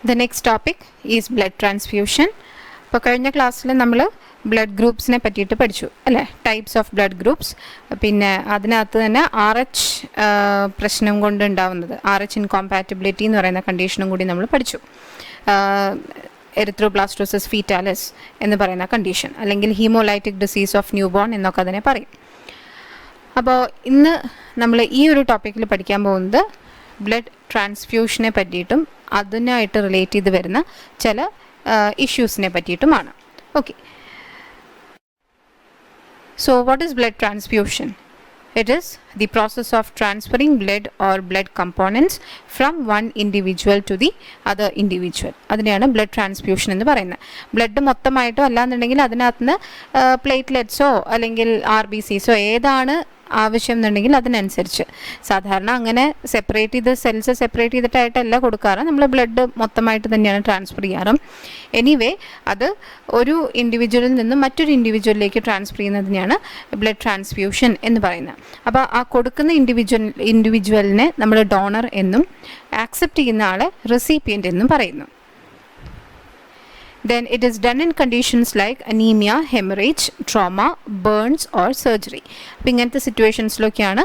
The next topic is blood transfusion. ഇപ്പോൾ കഴിഞ്ഞ ക്ലാസ്സിൽ നമ്മൾ ബ്ലഡ് ഗ്രൂപ്പ്സിനെ പറ്റിയിട്ട് പഠിച്ചു അല്ലേ, ടൈപ്സ് ഓഫ് ബ്ലഡ് ഗ്രൂപ്പ്സ്. പിന്നെ അതിനകത്ത് തന്നെ RH പ്രശ്നം കൊണ്ടുണ്ടാവുന്നത്, RH ഇൻകോമ്പാറ്റബിലിറ്റി എന്ന് പറയുന്ന കണ്ടീഷനും കൂടി നമ്മൾ പഠിച്ചു. എറിത്രോബ്ലാസ്റ്റോസിസ് ഫീറ്റാലിസ് എന്ന് പറയുന്ന കണ്ടീഷൻ, അല്ലെങ്കിൽ haemolytic disease of new born എന്നൊക്കെ അതിനെ പറയും. അപ്പോൾ ഇന്ന് നമ്മൾ ഈ ഒരു ടോപ്പിക്കിൽ പഠിക്കാൻ പോകുന്നത് ബ്ലഡ് ട്രാൻസ്ഫ്യൂഷനെ പറ്റിയിട്ടും അതിനായിട്ട് റിലേറ്റ് ചെയ്ത് വരുന്ന ചില ഇഷ്യൂസിനെ പറ്റിയിട്ടുമാണ്. Okay, so what is blood transfusion? It is the process of transferring blood or blood components from one individual to the other individual. അതിനെയാണ് ബ്ലഡ് ട്രാൻസ്ഫ്യൂഷൻ എന്ന് പറയുന്നത്. ബ്ലഡ് മൊത്തമായിട്ടോ അല്ലാന്നുണ്ടെങ്കിൽ അതിനകത്ത് നിന്ന് പ്ലേറ്റ്ലെറ്റ്സോ അല്ലെങ്കിൽ RBCസോ ഏതാണ് ആവശ്യം എന്നുണ്ടെങ്കിൽ അതിനനുസരിച്ച്, സാധാരണ അങ്ങനെ സെപ്പറേറ്റ് ചെയ്ത് സെൽസ് സെപ്പറേറ്റ് ചെയ്തിട്ടായിട്ടല്ല കൊടുക്കാറ്, നമ്മൾ ബ്ലഡ് മൊത്തമായിട്ട് തന്നെയാണ് ട്രാൻസ്ഫർ ചെയ്യാറ്. എനിവേ അത് ഒരു ഇൻഡിവിജ്വലിൽ നിന്നും മറ്റൊരു ഇൻഡിവിജ്വലിലേക്ക് ട്രാൻസ്ഫർ ചെയ്യുന്നതിനെയാണ് ബ്ലഡ് ട്രാൻസ്ഫ്യൂഷൻ എന്ന് പറയുന്നത്. അപ്പോൾ ആ കൊടുക്കുന്ന ഇൻഡിവിജ്വലിനെ നമ്മൾ ഡോണർ എന്നും ആക്സെപ്റ്റ് ചെയ്യുന്ന ആളെ റെസിപ്പിയൻ്റ് എന്നും പറയുന്നു. Then it is done in conditions like anemia, hemorrhage, trauma, burns or surgery. അപ്പോൾ ഇങ്ങനത്തെ സിറ്റുവേഷൻസിലൊക്കെയാണ്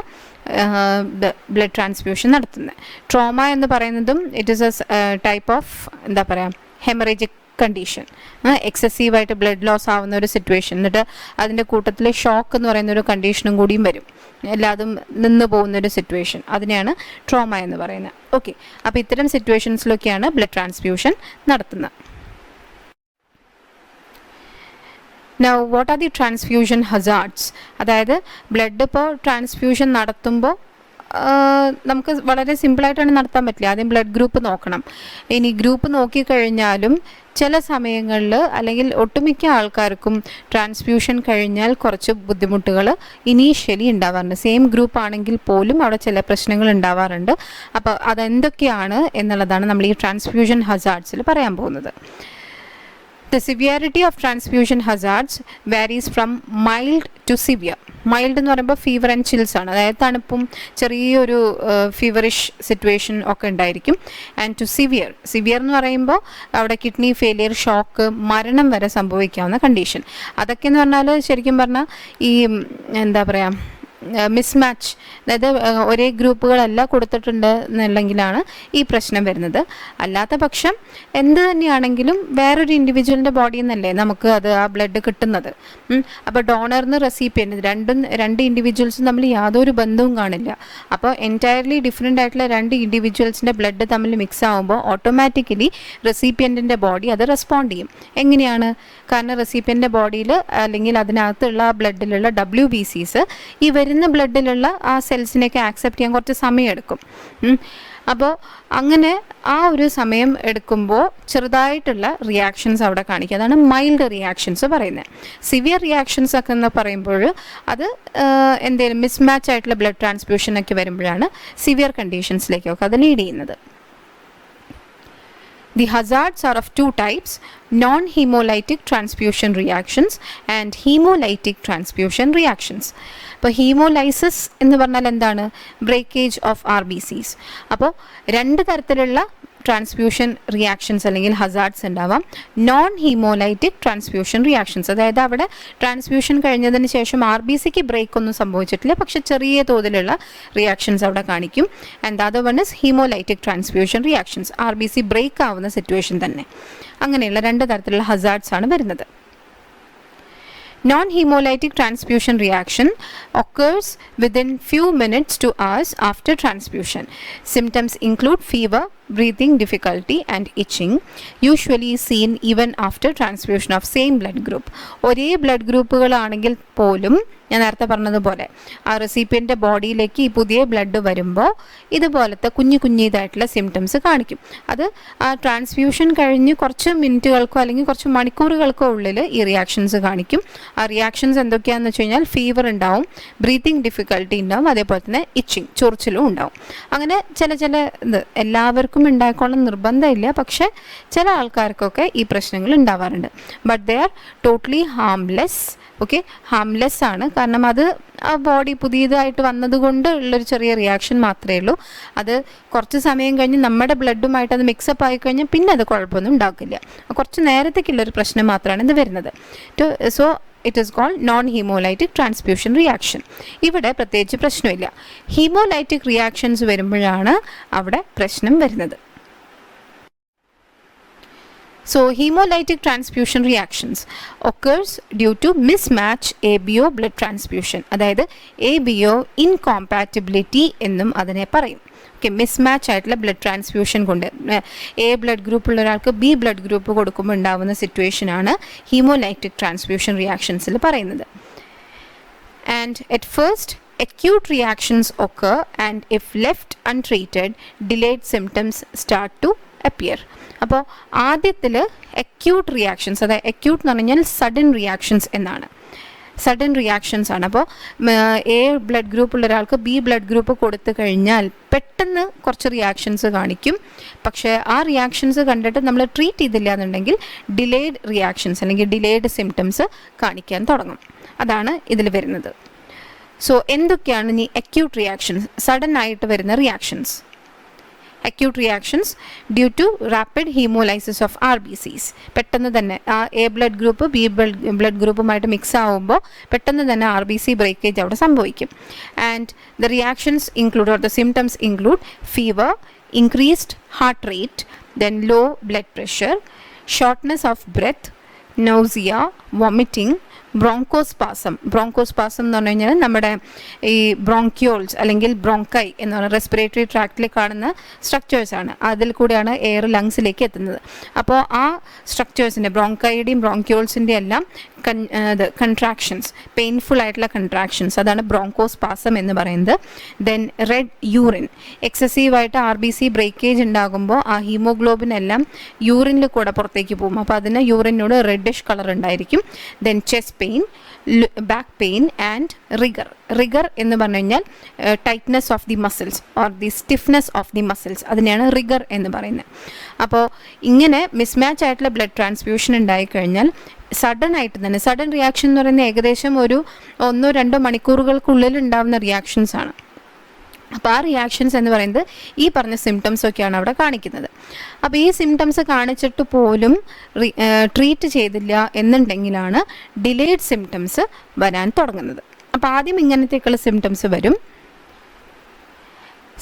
ബ്ലഡ് ട്രാൻസ്ഫ്യൂഷൻ നടത്തുന്നത്. ട്രോമ എന്ന് പറയുന്നതും it is A type of എന്താ പറയുക ഹെമറേജിക് കണ്ടീഷൻ, എക്സസീവായിട്ട് ബ്ലഡ് ലോസ് ആവുന്ന ഒരു സിറ്റുവേഷൻ, എന്നിട്ട് അതിൻ്റെ കൂട്ടത്തിൽ ഷോക്ക് എന്ന് പറയുന്ന ഒരു കണ്ടീഷനും കൂടിയും വരും, എല്ലാതും നിന്ന് പോകുന്നൊരു സിറ്റുവേഷൻ, അതിനെയാണ് ട്രോമ എന്ന് പറയുന്നത്. ഓക്കെ, അപ്പോൾ ഇത്തരം സിറ്റുവേഷൻസിലൊക്കെയാണ് ബ്ലഡ് ട്രാൻസ്ഫ്യൂഷൻ നടത്തുന്നത്. Now, what are the transfusion hazards? അതായത് ബ്ലഡ് ഇപ്പോൾ ട്രാൻസ്ഫ്യൂഷൻ നടത്തുമ്പോൾ നമുക്ക് വളരെ സിമ്പിളായിട്ടാണ് നടത്താൻ പറ്റില്ല. ആദ്യം ബ്ലഡ് ഗ്രൂപ്പ് നോക്കണം. ഇനി ഗ്രൂപ്പ് നോക്കിക്കഴിഞ്ഞാലും ചില സമയങ്ങളിൽ അല്ലെങ്കിൽ ഒട്ടുമിക്ക ആൾക്കാർക്കും ട്രാൻസ്ഫ്യൂഷൻ കഴിഞ്ഞാൽ കുറച്ച് ബുദ്ധിമുട്ടുകൾ ഇനീഷ്യലി ഉണ്ടാവാറുണ്ട്. സെയിം ഗ്രൂപ്പ് ആണെങ്കിൽ പോലും അവിടെ ചില പ്രശ്നങ്ങൾ ഉണ്ടാവാറുണ്ട്. അപ്പോൾ അതെന്തൊക്കെയാണ് എന്നുള്ളതാണ് നമ്മൾ ഈ ട്രാൻസ്ഫ്യൂഷൻ ഹസാർഡ്സിൽ പറയാൻ പോകുന്നത്. The severity of transfusion hazards varies from mild to severe. Mild എന്ന് പറയുമ്പോൾ ഫീവർ ആൻഡ് ചിൽസ് ആണ്, അതായത് തണുപ്പും ചെറിയൊരു ഫീവറിഷ് സിറ്റുവേഷൻ ഒക്കെ ഉണ്ടായിരിക്കും. ആൻഡ് ടു സിവിയർ എന്ന് പറയുമ്പോൾ അവിടെ കിഡ്നി ഫെയിലിയർ, ഷോക്ക്, മരണം വരെ സംഭവിക്കാവുന്ന കണ്ടീഷൻ. അതൊക്കെ എന്ന് പറഞ്ഞാൽ ശരിക്കും പറഞ്ഞാൽ ഈ എന്താ പറയുക മിസ്മാച്ച്, അതായത് ഒരേ ഗ്രൂപ്പുകളല്ല കൊടുത്തിട്ടുണ്ട് എന്നുണ്ടെങ്കിലാണ് ഈ പ്രശ്നം വരുന്നത്. അല്ലാത്ത പക്ഷം എന്ത് തന്നെയാണെങ്കിലും വേറൊരു ഇൻഡിവിജ്വലിൻ്റെ ബോഡിയിൽ നിന്നല്ലേ നമുക്ക് അത് ആ ബ്ലഡ് കിട്ടുന്നത്. അപ്പോൾ ഡോണറിന് റെസിപ്പിയൻ്റ് രണ്ട് ഇൻഡിവിജ്വൽസും തമ്മിൽ യാതൊരു ബന്ധവും കാണില്ല. അപ്പോൾ എൻറ്റയർലി ഡിഫറെൻ്റ് ആയിട്ടുള്ള രണ്ട് ഇൻഡിവിജ്വൽസിൻ്റെ ബ്ലഡ് തമ്മിൽ മിക്സ് ആകുമ്പോൾ ഓട്ടോമാറ്റിക്കലി റെസിപ്പിയൻറ്റിൻ്റെ ബോഡി അത് റെസ്പോണ്ട് ചെയ്യും. എങ്ങനെയാണ്? കാരണം റെസിപ്പിയൻ്റെ ബോഡിയിൽ അല്ലെങ്കിൽ അതിനകത്തുള്ള ബ്ലഡിലുള്ള WBCs ഈ വരുന്ന ബ്ലഡിലുള്ള ആ സെൽസിനെയൊക്കെ ആക്സെപ്റ്റ് ചെയ്യാൻ കുറച്ച് സമയം എടുക്കും. അപ്പോൾ അങ്ങനെ ആ ഒരു സമയം എടുക്കുമ്പോൾ ചെറുതായിട്ടുള്ള റിയാക്ഷൻസ് അവിടെ കാണിക്കുക, അതാണ് മൈൽഡ് റിയാക്ഷൻസ് പറയുന്നത്. സിവിയർ റിയാക്ഷൻസ് ഒക്കെ എന്ന് പറയുമ്പോൾ അത് എന്തെങ്കിലും മിസ്മാച്ച് ആയിട്ടുള്ള ബ്ലഡ് ട്രാൻസ്ഫ്യൂഷനൊക്കെ വരുമ്പോഴാണ് സിവിയർ കണ്ടീഷൻസിലേക്കൊക്കെ അത് ലീഡ് ചെയ്യുന്നത്. The hazards are of two types: non-hemolytic transfusion reactions and hemolytic transfusion reactions. അപ്പോൾ ഹീമോലൈസിസ് എന്ന് പറഞ്ഞാൽ എന്താണ്? Breakage of RBCs. അപ്പോൾ രണ്ട് തരത്തിലുള്ള ട്രാൻസ്ഫ്യൂഷൻ റിയാക്ഷൻസ് അല്ലെങ്കിൽ ഹസാർഡ്സ് ഉണ്ടാവാം. നോൺ ഹീമോലൈറ്റിക് ട്രാൻസ്ഫ്യൂഷൻ റിയാക്ഷൻസ്, അതായത് അവിടെ ട്രാൻസ്ഫ്യൂഷൻ കഴിഞ്ഞതിന് ശേഷം RBCക്ക് ബ്രേക്ക് ഒന്നും സംഭവിച്ചിട്ടില്ല, പക്ഷെ ചെറിയ തോതിലുള്ള റിയാക്ഷൻസ് അവിടെ കാണിക്കും. And the other one is haemolytic transfusion reactions, RBC break ആവുന്ന സിറ്റുവേഷൻ തന്നെ. അങ്ങനെയുള്ള രണ്ട് തരത്തിലുള്ള ഹസാർഡ്സ് ആണ് വരുന്നത്. Non-hemolytic transfusion reaction occurs within few minutes to hours after transfusion. Symptoms include fever, breathing difficulty and itching, usually seen even after transfusion of same blood group. ഒരേ blood ഗ്രൂപ്പുകളാണെങ്കിൽ പോലും ഞാൻ നേരത്തെ പറഞ്ഞതുപോലെ ആ റെസിപ്പിയൻ്റെ ബോഡിയിലേക്ക് ഈ പുതിയ ബ്ലഡ് വരുമ്പോൾ ഇതുപോലത്തെ കുഞ്ഞിതായിട്ടുള്ള സിംറ്റംസ് കാണിക്കും. അത് ആ ട്രാൻസ്ഫ്യൂഷൻ കഴിഞ്ഞ് കുറച്ച് മിനിറ്റുകൾക്കോ അല്ലെങ്കിൽ കുറച്ച് മണിക്കൂറുകൾക്കോ ഉള്ളിൽ ഈ റിയാക്ഷൻസ് കാണിക്കും. ആ റിയാക്ഷൻസ് എന്തൊക്കെയാണെന്ന് വെച്ച് കഴിഞ്ഞാൽ ഫീവർ ഉണ്ടാവും, ബ്രീത്തിങ് ഡിഫിക്കൽട്ടി ഉണ്ടാവും, അതേപോലെ തന്നെ ഇച്ചിങ്, ചൊറിച്ചിലും ഉണ്ടാവും. അങ്ങനെ ചില ഇത് എല്ലാവർക്കും ഉണ്ടായിക്കോളും നിർബന്ധമില്ല, പക്ഷേ ചില ആൾക്കാർക്കൊക്കെ ഈ പ്രശ്നങ്ങൾ ഉണ്ടാവാറുണ്ട്. But they are totally harmless. Okay, harmless ആണ്. കാരണം അത് ആ ബോഡി പുതിയതായിട്ട് വന്നതുകൊണ്ട് ഉള്ളൊരു ചെറിയ റിയാക്ഷൻ മാത്രമേ ഉള്ളൂ. അത് കുറച്ച് സമയം കഴിഞ്ഞ് നമ്മുടെ ബ്ലഡുമായിട്ട് അത് മിക്സപ്പ് ആയി കഴിഞ്ഞാൽ പിന്നെ അത് കുഴപ്പമൊന്നും ഉണ്ടാക്കില്ല. കുറച്ച് നേരത്തേക്കുള്ളൊരു പ്രശ്നം മാത്രമാണ് ഇത് വരുന്നത്. So it is called non haemolytic transfusion reaction. ഇവിടെ പ്രത്യേകിച്ച് പ്രശ്നമില്ല. ഹീമോലൈറ്റിക് റിയാക്ഷൻസ് വരുമ്പോഴാണ് അവിടെ പ്രശ്നം വരുന്നത്. So hemolytic transfusion reactions occurs due to mismatch ABO blood transfusion. അതായത് ABO incompatibility എന്നും അതിനെ പറയും. ഓക്കെ, മിസ്മാച്ച് ആയിട്ടുള്ള ബ്ലഡ് ട്രാൻസ്ഫ്യൂഷൻ കൊണ്ട് എ ബ്ലഡ് ഗ്രൂപ്പ് ഉള്ള ഒരാൾക്ക് ബി ബ്ലഡ് ഗ്രൂപ്പ് കൊടുക്കുമ്പോൾ ഉണ്ടാകുന്ന സിറ്റുവേഷനാണ് ഹീമോലൈറ്റിക് ട്രാൻസ്ഫ്യൂഷൻ റിയാക്ഷൻസിൽ പറയുന്നത്. And at first acute reactions occur and if left untreated delayed symptoms start to appear. അപ്പോൾ ആദ്യത്തിൽ അക്യൂട്ട് റിയാക്ഷൻസ്, അതായത് അക്യൂട്ട് എന്ന് പറഞ്ഞാൽ സഡൻ റിയാക്ഷൻസ് എന്നാണ്. സഡൻ റിയാക്ഷൻസ് ആണ്. അപ്പോൾ എ ബ്ലഡ് ഗ്രൂപ്പ് ഉള്ള ഒരാൾക്ക് ബി ബ്ലഡ് ഗ്രൂപ്പ് കൊടുത്തു കഴിഞ്ഞാൽ പെട്ടെന്ന് കുറച്ച് റിയാക്ഷൻസ് കാണിക്കും. പക്ഷേ ആ റിയാക്ഷൻസ് കണ്ടിട്ട് നമ്മൾ ട്രീറ്റ് ചെയ്തില്ല എന്നുണ്ടെങ്കിൽ ഡിലേഡ് റിയാക്ഷൻസ് അല്ലെങ്കിൽ ഡിലേഡ് സിംറ്റംസ് കാണിക്കാൻ തുടങ്ങും. അതാണ് ഇതിൽ വരുന്നത്. സോ എന്തൊക്കെയാണ് ഇനി അക്യൂട്ട് റിയാക്ഷൻസ്, സഡൻ ആയിട്ട് വരുന്ന reactions? acute reactions due to rapid hemolysis of RBCs. പെട്ടെന്ന് തന്നെ ആ A blood group B blood ഗ്രൂപ്പുമായിട്ട് മിക്സ് ആവുമ്പോൾ പെട്ടെന്ന് തന്നെ RBC ബ്രേക്കേജ് അവിടെ സംഭവിക്കും. And the reactions include or the symptoms include fever, increased heart rate, then low blood pressure, shortness of breath, nausea, vomiting, bronchospasm. Bronchospasm എന്ന് പറഞ്ഞു കഴിഞ്ഞാൽ നമ്മുടെ ഈ ബ്രോങ്ക്യോൾസ് അല്ലെങ്കിൽ ബ്രോങ്കൈ എന്ന് പറയുന്ന റെസ്പിറേറ്ററി ട്രാക്റ്റിൽ കാണുന്ന സ്ട്രക്ചേഴ്സാണ്. അതിൽ കൂടെയാണ് എയർ ലങ്സിലേക്ക് എത്തുന്നത്. അപ്പോൾ ആ സ്ട്രക്ചേഴ്സിൻ്റെ ബ്രോങ്കൈയുടെയും ബ്രോങ്ക്യോൾസിൻ്റെ എല്ലാം കൺട്രാക്ഷൻസ്, പെയിൻഫുൾ ആയിട്ടുള്ള കൺട്രാക്ഷൻസ്, അതാണ് ബ്രോങ്കോസ്പാസം എന്ന് പറയുന്നത്. ദെൻ റെഡ് യൂറിൻ, എക്സസീവായിട്ട് RBC ബ്രേക്കേജ് ഉണ്ടാകുമ്പോൾ ആ ഹീമോഗ്ലോബിൻ എല്ലാം യൂറിനിൽ കൂടെ പുറത്തേക്ക് പോകും. അപ്പോൾ അതിന് യൂറിനോട് റെഡിഷ് കളർ ഉണ്ടായിരിക്കും. Then chest pain, back pain and rigger. Rigger എന്ന് പറഞ്ഞു കഴിഞ്ഞാൽ tightness of the muscles or the stiffness of the muscles, അതിനെയാണ് റിഗർ എന്ന് പറയുന്നത്. അപ്പോൾ ഇങ്ങനെ മിസ്മാച്ച് ആയിട്ടുള്ള ബ്ലഡ് ട്രാൻസ്ഫ്യൂഷൻ ഉണ്ടായിക്കഴിഞ്ഞാൽ സഡൻ ആയിട്ട് തന്നെ, സഡൻ റിയാക്ഷൻ എന്ന് പറയുന്നത് ഏകദേശം ഒരു 1-2 മണിക്കൂറുകൾക്കുള്ളിൽ ഉണ്ടാകുന്ന റിയാക്ഷൻസ് ആണ്. അപ്പോൾ ആ റിയാക്ഷൻസ് എന്ന് പറയുന്നത് ഈ പറഞ്ഞ സിംറ്റംസ് ഒക്കെയാണ് അവിടെ കാണിക്കുന്നത്. അപ്പോൾ ഈ സിംറ്റംസ് കാണിച്ചിട്ട് പോലും ട്രീറ്റ് ചെയ്തില്ല എന്നുണ്ടെങ്കിലാണ് ഡിലേഡ് സിംറ്റംസ് വരാൻ തുടങ്ങുന്നത്. അപ്പോൾ ആദ്യം ഇങ്ങനത്തേക്കുള്ള സിംറ്റംസ് വരും.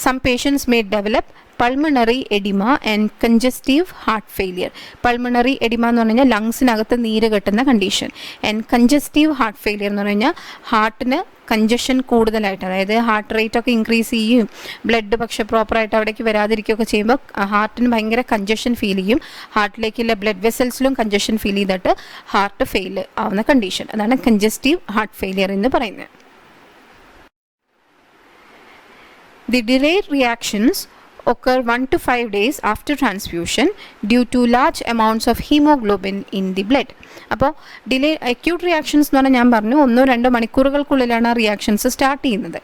Some patients may develop pulmonary edema and congestive heart failure. Pulmonary edema എന്ന് പറഞ്ഞാൽ ലങ്സിനകത്ത് നീര് കെട്ടുന്ന condition. And congestive heart failure എന്ന് പറഞ്ഞാൽ ഹാർട്ടിന് കൺജഷൻ കൂടുതലായിട്ട്, അതായത് ഹാർട്ട് റേറ്റ് ഒക്കെ ഇൻക്രീസ് ചെയ്യും, ബ്ലഡ് പക്ഷേ പ്രോപ്പറായിട്ട് അവിടേക്ക് വരാതിരിക്കുകയൊക്കെ ചെയ്യുമ്പോൾ ഹാർട്ടിന് ഭയങ്കര കൺജഷൻ ഫീൽ ചെയ്യും. ഹാർട്ടിലേക്കുള്ള ബ്ലഡ് വെസൽസിലും കൺജഷൻ ഫീൽ ചെയ്തിട്ട് ഹാർട്ട് ഫെയിൽ ആവുന്ന കണ്ടീഷൻ, അതാണ് കൺജസ്റ്റീവ് ഹാർട്ട് ഫെയിലിയർ എന്ന് പറയുന്നത്. The delayed reactions occur 1 to 5 days after transfusion due to large amounts of hemoglobin in the blood. അപ്പോൾ acute reactions എന്ന് പറഞ്ഞാൽ ഞാൻ പറഞ്ഞു 1-2 മണിക്കൂറുകൾക്കുള്ളിലാണ് ആ റിയാക്ഷൻസ് സ്റ്റാർട്ട് ചെയ്യുന്നത്.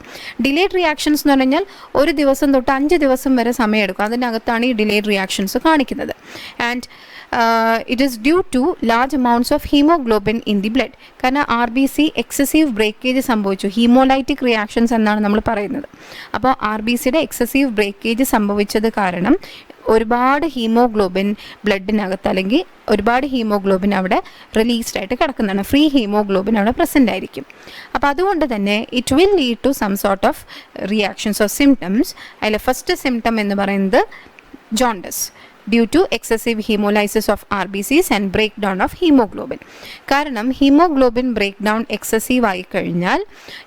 ഡിലേഡ് റിയാക്ഷൻസ് എന്ന് പറഞ്ഞാൽ 1 ദിവസം തൊട്ട് 5 ദിവസം വരെ സമയമെടുക്കും. അതിനകത്താണ് ഈ ഡിലേഡ് റിയാക്ഷൻസ് കാണിക്കുന്നത്. And it is due to large amounts of hemoglobin in the blood. കാരണം RBC എക്സസീവ് ബ്രേക്കേജ് സംഭവിച്ചു, ഹീമോലൈറ്റിക് റിയാക്ഷൻസ് എന്നാണ് നമ്മൾ പറയുന്നത്. അപ്പോൾ RBCയുടെ എക്സസീവ് ബ്രേക്കേജ് സംഭവിച്ചത് കാരണം ഒരുപാട് ഹീമോഗ്ലോബിൻ ബ്ലഡിനകത്ത്, അല്ലെങ്കിൽ ഒരുപാട് ഹീമോഗ്ലോബിൻ അവിടെ റിലീസ്ഡ് ആയിട്ട് കിടക്കുന്നതാണ്. ഫ്രീ ഹീമോഗ്ലോബിൻ അവിടെ പ്രസൻ്റ് ആയിരിക്കും. അപ്പോൾ അതുകൊണ്ട് തന്നെ it will lead to some sort of reactions of symptoms. അതിൽ ഫസ്റ്റ് സിംറ്റം എന്ന് പറയുന്നത് jaundice due to excessive haemolysis of RBCs and break down of haemoglobin. കാരണം ഹീമോഗ്ലോബിൻ ബ്രേക്ക് ഡൗൺ എക്സസീവ് ആയി കഴിഞ്ഞാൽ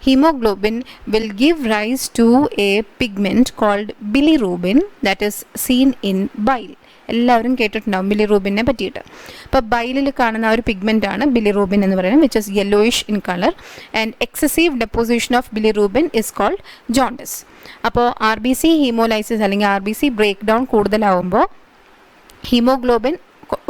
haemoglobin will give rise to a pigment called bilirubin that is seen in bile. എല്ലാവരും കേട്ടിട്ടുണ്ടാവും ബിലിറൂബിനെ പറ്റിയിട്ട്. അപ്പോൾ ബൈലിൽ കാണുന്ന ഒരു പിഗ്മെൻ്റ് ആണ് ബിലിറൂബിൻ എന്ന് പറയുന്നത്, which is yellowish in colour. And excessive deposition of bilirubin is called jaundice. അപ്പോൾ RBC ഹീമോലൈസിസ് അല്ലെങ്കിൽ RBC ബ്രേക്ക് ഡൗൺ കൂടുതലാവുമ്പോൾ ഹീമോഗ്ലോബിൻ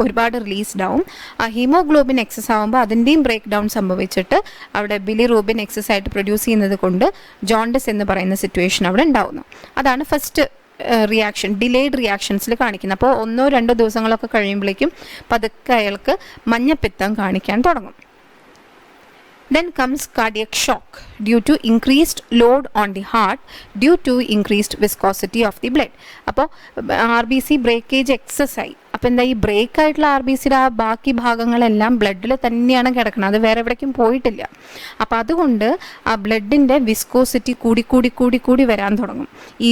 ഒരുപാട് റിലീസ്ഡ് ആവും. ആ ഹീമോഗ്ലോബിൻ എക്സസ് ആകുമ്പോൾ അതിൻ്റെയും ബ്രേക്ക് ഡൗൺ സംഭവിച്ചിട്ട് അവിടെ ബിലിറൂബിൻ എക്സസ് ആയിട്ട് പ്രൊഡ്യൂസ് ചെയ്യുന്നത് കൊണ്ട് ജോണ്ടിസ് എന്ന് പറയുന്ന സിറ്റുവേഷൻ അവിടെ ഉണ്ടാവുന്നു. അതാണ് ഫസ്റ്റ് റിയാക്ഷൻ, ഡിലേഡ് റിയാക്ഷൻസിൽ കാണിക്കുന്നത്. അപ്പോൾ 1-2 ദിവസങ്ങളൊക്കെ കഴിയുമ്പോഴേക്കും പതുക്കെ അയാൾക്ക് മഞ്ഞപ്പിത്തം കാണിക്കാൻ തുടങ്ങും. Then comes cardiac shock due to increased load on the heart due to increased viscosity of the blood. അപ്പോൾ RBC ബ്രേക്കേജ് എക്സസ് ആയി. അപ്പോൾ എന്താ, ഈ ബ്രേക്ക് ആയിട്ടുള്ള RBCയുടെ ആ ബാക്കി ഭാഗങ്ങളെല്ലാം ബ്ലഡിൽ തന്നെയാണ് കിടക്കുന്നത്, അത് വേറെ എവിടേക്കും പോയിട്ടില്ല. അപ്പോൾ അതുകൊണ്ട് ആ ബ്ലഡിൻ്റെ വിസ്കോസിറ്റി കൂടി വരാൻ തുടങ്ങും. ഈ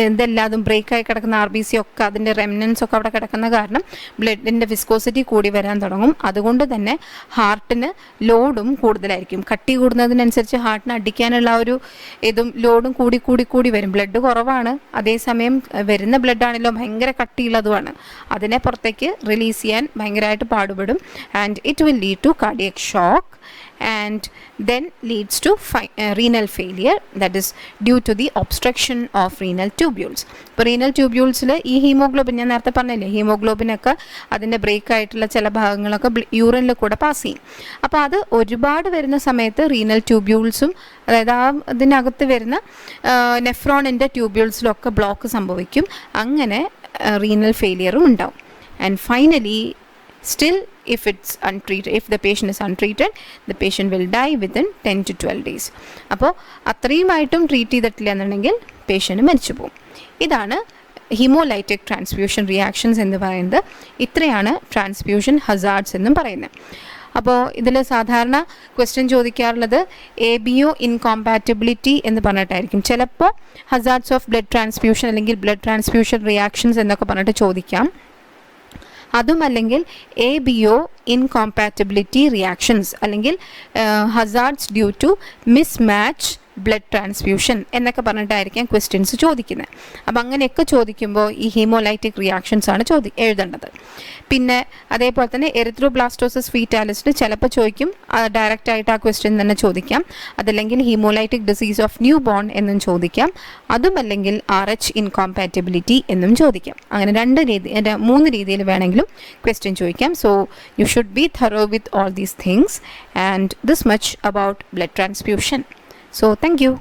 ഇതെല്ലാതും ബ്രേക്കായി കിടക്കുന്ന RBC ഒക്കെ അതിൻ്റെ റെമിനൻസ് ഒക്കെ അവിടെ കിടക്കുന്ന കാരണം ബ്ലഡിൻ്റെ വിസ്കോസിറ്റി കൂടി വരാൻ തുടങ്ങും. അതുകൊണ്ട് തന്നെ ഹാർട്ടിന് ലോഡും കൂടുതലായിരിക്കും. കട്ടി കൂടുന്നതിനനുസരിച്ച് ഹാർട്ടിന് അടിക്കാനുള്ള ഒരു ഇതും ലോഡും കൂടി വരും. ബ്ലഡ് കുറവാണ്, അതേസമയം വരുന്ന ബ്ലഡാണല്ലോ ഭയങ്കര കട്ടിയുള്ളതുമാണ്, അതിനെ പുറത്തേക്ക് റിലീസ് ചെയ്യാൻ ഭയങ്കരമായിട്ട് പാടുപെടും. And it will lead to cardiac shock and then leads to renal failure, that is due to the obstruction of renal tubules. ഇപ്പോൾ റീനൽ ട്യൂബ്യൂൾസിൽ ഈ ഹീമോഗ്ലോബിൻ, ഞാൻ നേരത്തെ പറഞ്ഞില്ലേ, ഹീമോഗ്ലോബിനൊക്കെ അതിൻ്റെ ബ്രേക്ക് ആയിട്ടുള്ള ചില ഭാഗങ്ങളൊക്കെ യൂറിനിൽ കൂടെ പാസ് ചെയ്യും. അപ്പോൾ അത് ഒരുപാട് വരുന്ന സമയത്ത് റീനൽ ട്യൂബ്യൂൾസും, അതായത് ആ ഇതിനകത്ത് വരുന്ന നെഫ്രോണിൻ്റെ ട്യൂബ്യൂൾസിലൊക്കെ ബ്ലോക്ക് സംഭവിക്കും. അങ്ങനെ റീനൽ ഫെയിലിയറും ഉണ്ടാവും. And finally still if the patient is untreated, the patient will die within 10 to 12 days. അപ്പോൾ അത്രയുമായിട്ടും ട്രീറ്റ് ചെയ്തിട്ടില്ല എന്നുണ്ടെങ്കിൽ പേഷ്യൻ്റ് മരിച്ചു പോകും. ഇതാണ് ഹീമോലൈറ്റിക് ട്രാൻസ്ഫ്യൂഷൻ റിയാക്ഷൻസ് എന്ന് പറയുന്നത്. ഇത്രയാണ് ട്രാൻസ്ഫ്യൂഷൻ ഹസാർഡ്സ് എന്നും പറയുന്നത്. അപ്പോൾ ഇതിൽ സാധാരണ ക്വസ്റ്റ്യൻ ചോദിക്കാറുള്ളത് ABO ഇൻകോമ്പാറ്റബിലിറ്റി എന്ന് പറഞ്ഞിട്ടായിരിക്കും. ചിലപ്പോൾ ഹസാർഡ്സ് ഓഫ് ബ്ലഡ് ട്രാൻസ്ഫ്യൂഷൻ അല്ലെങ്കിൽ ബ്ലഡ് ട്രാൻസ്ഫ്യൂഷൻ റിയാക്ഷൻസ് എന്നൊക്കെ പറഞ്ഞിട്ട് ചോദിക്കാം. അതുമല്ലെങ്കിൽ ABO ഇൻകോമ്പാറ്റബിലിറ്റി റിയാക്ഷൻസ് അല്ലെങ്കിൽ hazards due to mismatch blood transfusion എന്നൊക്കെ പറഞ്ഞിട്ടായിരിക്കാം ക്വസ്റ്റ്യൻസ് ചോദിക്കുന്നത്. അപ്പം അങ്ങനെയൊക്കെ ചോദിക്കുമ്പോൾ ഈ ഹീമോലൈറ്റിക് റിയാക്ഷൻസ് ആണ് എഴുതേണ്ടത്. പിന്നെ അതേപോലെ തന്നെ എറിത്രോബ്ലാസ്റ്റോസിസ് ഫീറ്റാലിസിൽ ചിലപ്പോൾ ചോദിക്കും, ഡയറക്റ്റായിട്ട് ആ ക്വസ്റ്റ്യൻ തന്നെ ചോദിക്കാം. അതല്ലെങ്കിൽ haemolytic disease of new born എന്നും ചോദിക്കാം. അതുമല്ലെങ്കിൽ RH ഇൻകോമ്പാറ്റബിലിറ്റി എന്നും ചോദിക്കാം. അങ്ങനെ 3 രീതിയിൽ വേണമെങ്കിലും ക്വസ്റ്റ്യൻ ചോദിക്കാം. So you should be thorough with all these things, and this much about blood transfusion. So thank you.